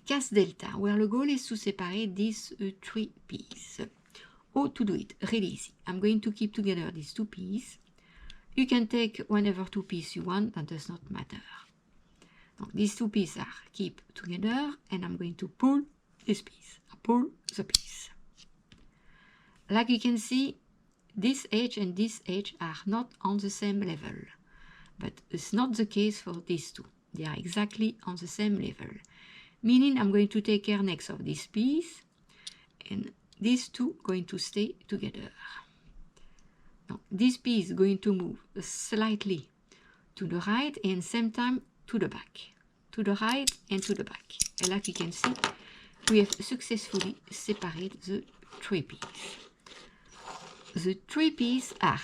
cast delta, where the goal is to separate these three pieces. How to do it? Really easy. I'm going to keep together these two pieces. You can take whatever two pieces you want, that does not matter. So these two pieces are keep together, and I'm going to pull this piece. I pull the piece. Like you can see, this edge and this edge are not on the same level, but it's not the case for these two. They are exactly on the same level, meaning I'm going to take care next of this piece, and these two going to stay together. Now, this piece is going to move slightly to the right and same time to the back, to the right and to the back. And like you can see, we have successfully separated the three pieces. The three pieces are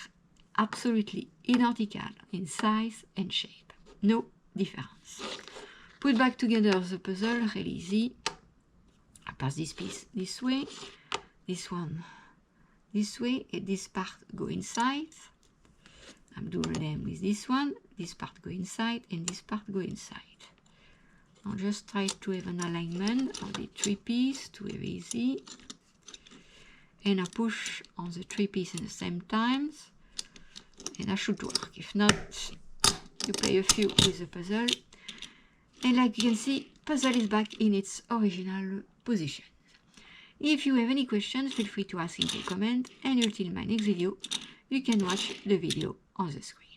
absolutely identical in size and shape. No difference. Put back together the puzzle, really easy. I pass this piece this way, this one this way, and this part go inside. I'm doing them with this one, this part go inside, and this part go inside. I'll just try to have an alignment of the three pieces to have easy. And I push on the three pieces at the same time, and that should work. If not, you play a few with the puzzle. And like you can see, puzzle is back in its original position. If you have any questions, feel free to ask in the comment, and until my next video, you can watch the video on the screen.